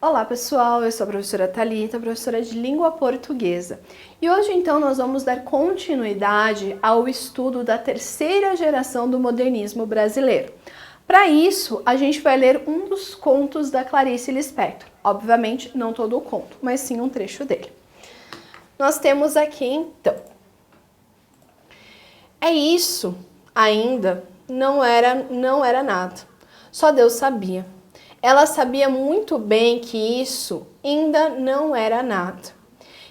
Olá pessoal, eu sou a professora Thalita, professora de língua portuguesa. E hoje então nós vamos dar continuidade ao estudo da terceira geração do modernismo brasileiro. Para isso, a gente vai ler um dos contos da Clarice Lispector. Obviamente, não todo o conto, mas sim um trecho dele. Nós temos aqui então. É isso, ainda não era nada. Só Deus sabia. Ela sabia muito bem que isso ainda não era nada.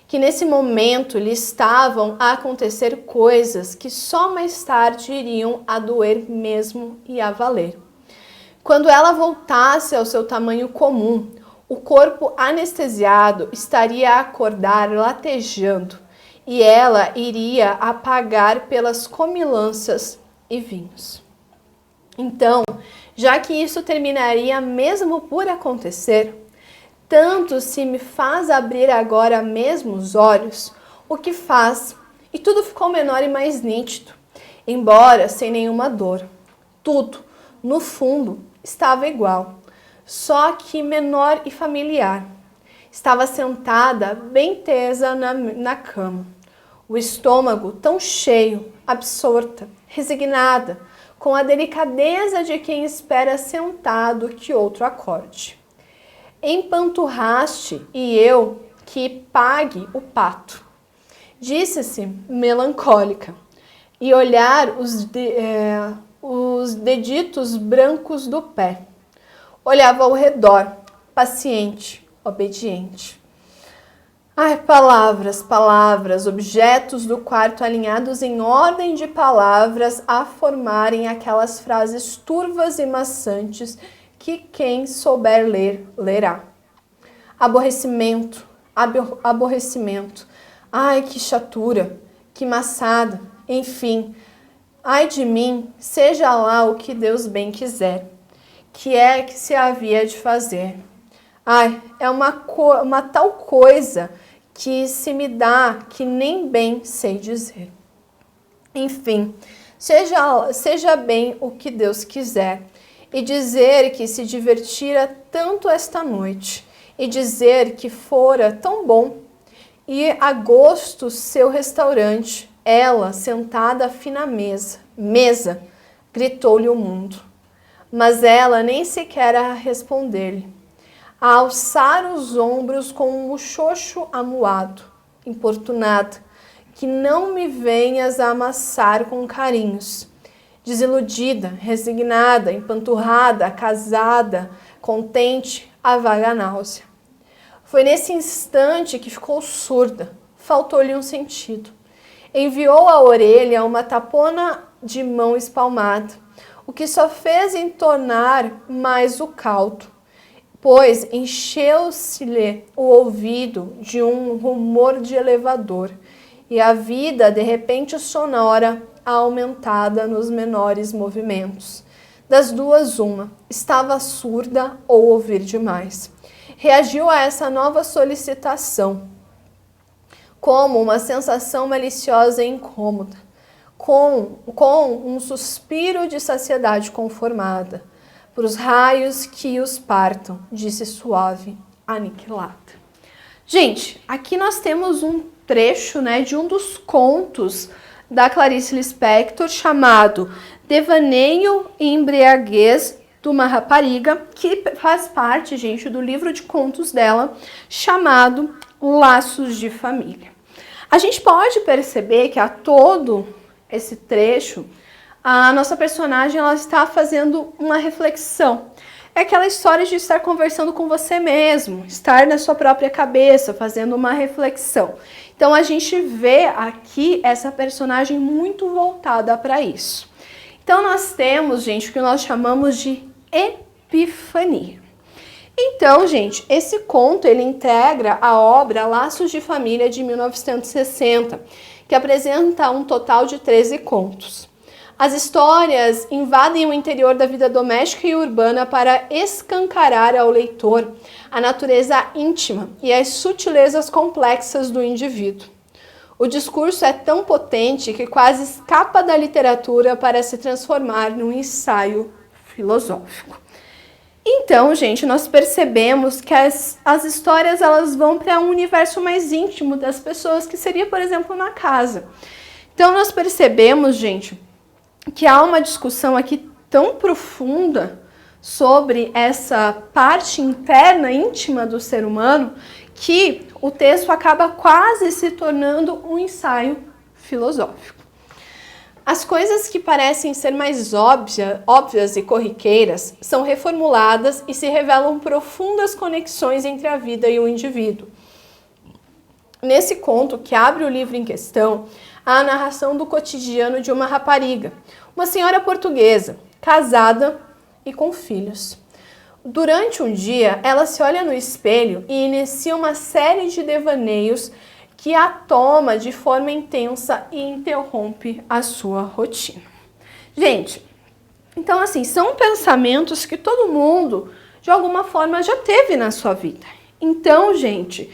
Que nesse momento lhe estavam a acontecer coisas que só mais tarde iriam a doer mesmo e a valer. Quando ela voltasse ao seu tamanho comum, o corpo anestesiado estaria a acordar latejando e ela iria a pagar pelas comilanças e vinhos. Então, já que isso terminaria mesmo por acontecer, tanto se me faz abrir agora mesmo os olhos, o que faz, e tudo ficou menor e mais nítido, embora sem nenhuma dor. Tudo, no fundo, estava igual, só que menor e familiar. Estava sentada, bem tesa na cama, o estômago tão cheio, absorta, resignada, com a delicadeza de quem espera sentado que outro acorde. Empanturraste e eu que pague o pato, disse-se melancólica, e olhar os deditos brancos do pé. Olhava ao redor, paciente, obediente. Ai, palavras, palavras, objetos do quarto alinhados em ordem de palavras a formarem aquelas frases turvas e maçantes que quem souber ler, lerá. Aborrecimento, aborrecimento. Ai, que chatura, que maçada, enfim. Ai de mim, seja lá o que Deus bem quiser, que é que se havia de fazer. Ai, é uma tal coisa que se me dá que nem bem sei dizer. Enfim, seja bem o que Deus quiser, e dizer que se divertira tanto esta noite, e dizer que fora tão bom, e a gosto seu restaurante, ela sentada à fina mesa, gritou-lhe o mundo. Mas ela nem sequer a responder-lhe. A alçar os ombros com um muxoxo amuado, importunada, que não me venhas a amassar com carinhos. Desiludida, resignada, empanturrada, casada, contente, a vaga náusea. Foi nesse instante que ficou surda, faltou-lhe um sentido. Enviou à orelha uma tapona de mão espalmada, o que só fez entornar mais o caldo, pois encheu-se-lhe o ouvido de um rumor de elevador, e a vida de repente sonora aumentada nos menores movimentos. Das duas uma, estava surda ou ouvir demais. Reagiu a essa nova solicitação como uma sensação maliciosa e incômoda, com um suspiro de saciedade conformada. Por os raios que os partam, disse suave, aniquilada. Gente, aqui nós temos um trecho, de um dos contos da Clarice Lispector, chamado Devaneio e Embriaguez de uma Rapariga, que faz parte, gente, do livro de contos dela, chamado Laços de Família. A gente pode perceber que a todo esse trecho, a nossa personagem ela está fazendo uma reflexão. É aquela história de estar conversando com você mesmo, estar na sua própria cabeça, fazendo uma reflexão. Então a gente vê aqui essa personagem muito voltada para isso. Então nós temos, gente, o que nós chamamos de epifania. Então, gente, esse conto ele integra a obra Laços de Família de 1960, que apresenta um total de 13 contos. As histórias invadem o interior da vida doméstica e urbana para escancarar ao leitor a natureza íntima e as sutilezas complexas do indivíduo. O discurso é tão potente que quase escapa da literatura para se transformar num ensaio filosófico. Então, gente, nós percebemos que as histórias elas vão para um universo mais íntimo das pessoas, que seria, por exemplo, na casa. Então, nós percebemos, gente, que há uma discussão aqui tão profunda sobre essa parte interna, íntima do ser humano, que o texto acaba quase se tornando um ensaio filosófico. As coisas que parecem ser mais óbvias e corriqueiras são reformuladas e se revelam profundas conexões entre a vida e o indivíduo. Nesse conto que abre o livro em questão, há a narração do cotidiano de uma rapariga, uma senhora portuguesa, casada e com filhos. Durante um dia, ela se olha no espelho e inicia uma série de devaneios que a toma de forma intensa e interrompe a sua rotina. Gente, então assim, são pensamentos que todo mundo, de alguma forma, já teve na sua vida. Então, gente,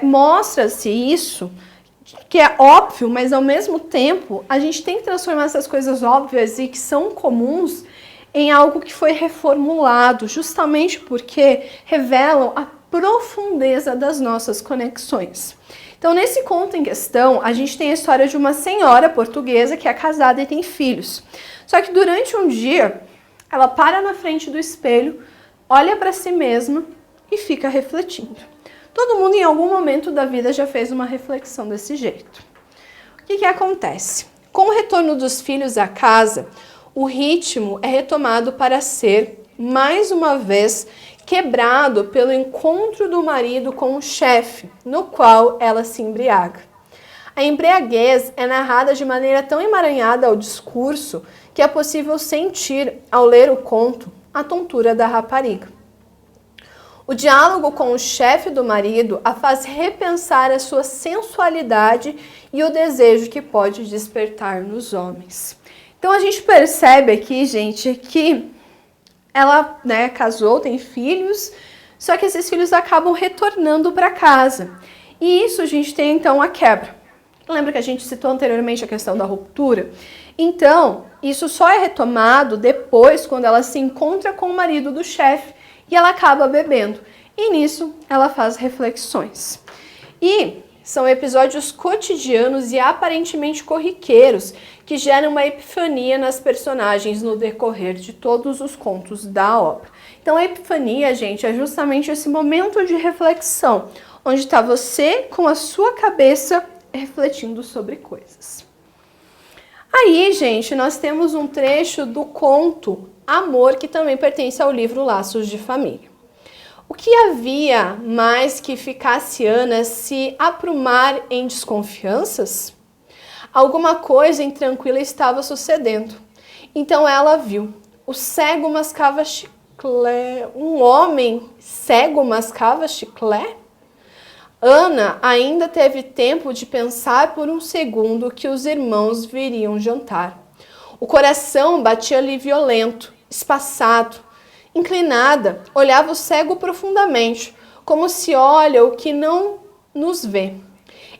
mostra-se isso, que é óbvio, mas ao mesmo tempo, a gente tem que transformar essas coisas óbvias e que são comuns em algo que foi reformulado, justamente porque revelam a profundeza das nossas conexões. Então, nesse conto em questão, a gente tem a história de uma senhora portuguesa que é casada e tem filhos. Só que durante um dia, ela para na frente do espelho, olha para si mesma e fica refletindo. Todo mundo em algum momento da vida já fez uma reflexão desse jeito. O que acontece? Com o retorno dos filhos à casa, o ritmo é retomado para ser, mais uma vez, quebrado pelo encontro do marido com o chefe, no qual ela se embriaga. A embriaguez é narrada de maneira tão emaranhada ao discurso que é possível sentir, ao ler o conto, a tontura da rapariga. O diálogo com o chefe do marido a faz repensar a sua sensualidade e o desejo que pode despertar nos homens. Então a gente percebe aqui, gente, que ela, casou, tem filhos, só que esses filhos acabam retornando para casa. E isso a gente tem então a quebra. Lembra que a gente citou anteriormente a questão da ruptura? Então, isso só é retomado depois, quando ela se encontra com o marido do chefe e ela acaba bebendo. E nisso ela faz reflexões. E são episódios cotidianos e aparentemente corriqueiros que geram uma epifania nas personagens no decorrer de todos os contos da obra. Então a epifania, gente, é justamente esse momento de reflexão, onde está você com a sua cabeça refletindo sobre coisas. Aí, gente, nós temos um trecho do conto Amor, que também pertence ao livro Laços de Família. O que havia mais que ficasse Ana se aprumar em desconfianças? Alguma coisa intranquila estava sucedendo. Então ela viu. O cego mascava chiclé. Um homem cego mascava chiclé? Ana ainda teve tempo de pensar por um segundo que os irmãos viriam jantar. O coração batia-lhe violento, espaçado. Inclinada, olhava o cego profundamente, como se olha o que não nos vê.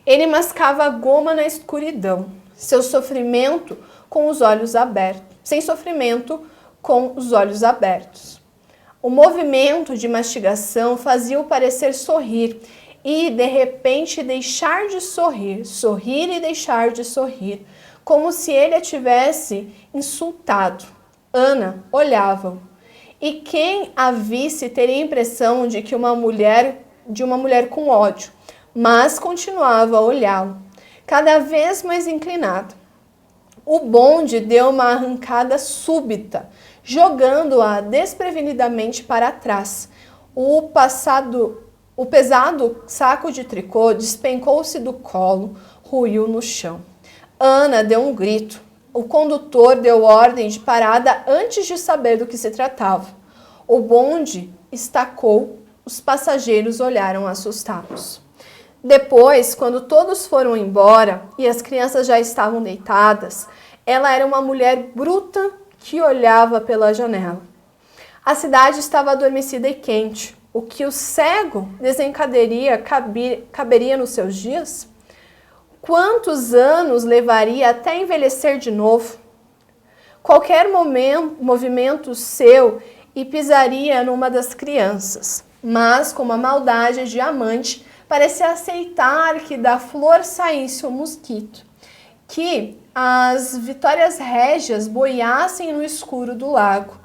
Ele mascava a goma na escuridão, seu sofrimento com os olhos abertos, sem sofrimento com os olhos abertos. O movimento de mastigação fazia-o parecer sorrir e, de repente, deixar de sorrir, sorrir e deixar de sorrir, como se ele a tivesse insultado. Ana olhava-o. E quem a visse teria a impressão de uma mulher com ódio, mas continuava a olhá-lo, cada vez mais inclinado. O bonde deu uma arrancada súbita, jogando-a desprevenidamente para trás. O pesado saco de tricô despencou-se do colo, ruiu no chão. Ana deu um grito. O condutor deu ordem de parada antes de saber do que se tratava. O bonde estacou, os passageiros olharam assustados. Depois, quando todos foram embora e as crianças já estavam deitadas, ela era uma mulher bruta que olhava pela janela. A cidade estava adormecida e quente. O que o cego desencadearia caberia nos seus dias? Quantos anos levaria até envelhecer de novo? Qualquer movimento seu e pisaria numa das crianças. Mas, com uma maldade de amante, parecia aceitar que da flor saísse o mosquito, que as vitórias régias boiassem no escuro do lago.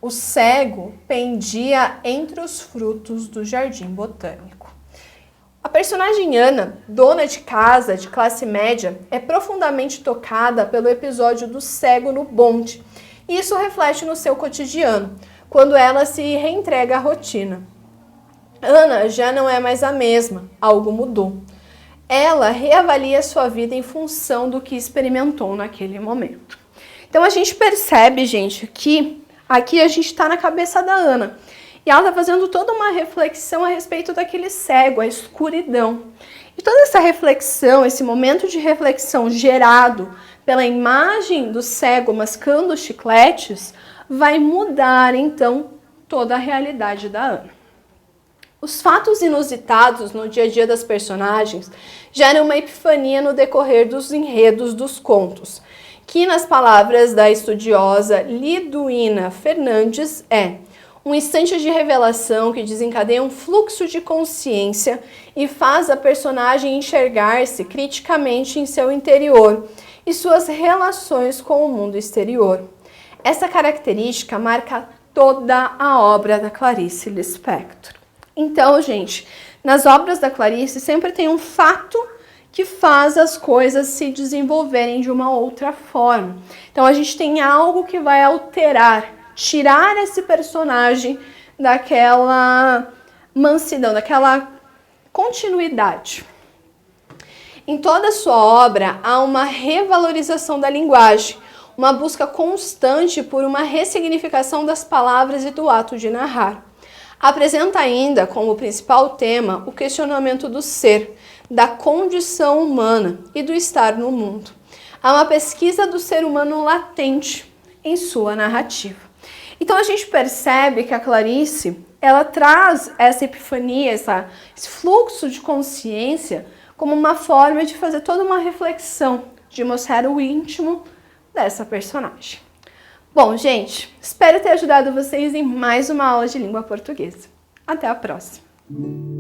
O cego pendia entre os frutos do jardim botânico. A personagem Ana, dona de casa de classe média, é profundamente tocada pelo episódio do cego no bonde. E isso reflete no seu cotidiano, quando ela se reentrega à rotina. Ana já não é mais a mesma, algo mudou. Ela reavalia sua vida em função do que experimentou naquele momento. Então a gente percebe, gente, que aqui a gente está na cabeça da Ana. E ela está fazendo toda uma reflexão a respeito daquele cego, a escuridão. E toda essa reflexão, esse momento de reflexão gerado pela imagem do cego mascando chicletes, vai mudar, então, toda a realidade da Ana. Os fatos inusitados no dia a dia das personagens geram uma epifania no decorrer dos enredos dos contos, que, nas palavras da estudiosa Liduína Fernandes, é um instante de revelação que desencadeia um fluxo de consciência e faz a personagem enxergar-se criticamente em seu interior e suas relações com o mundo exterior. Essa característica marca toda a obra da Clarice Lispector. Então, gente, nas obras da Clarice sempre tem um fato que faz as coisas se desenvolverem de uma outra forma. Então, a gente tem algo que vai alterar, tirar esse personagem daquela mansidão, daquela continuidade. Em toda a sua obra, há uma revalorização da linguagem, uma busca constante por uma ressignificação das palavras e do ato de narrar. Apresenta ainda como principal tema o questionamento do ser, da condição humana e do estar no mundo. Há uma pesquisa do ser humano latente em sua narrativa. Então a gente percebe que a Clarice, ela traz essa epifania, esse fluxo de consciência como uma forma de fazer toda uma reflexão, de mostrar o íntimo dessa personagem. Bom, gente, espero ter ajudado vocês em mais uma aula de língua portuguesa. Até a próxima!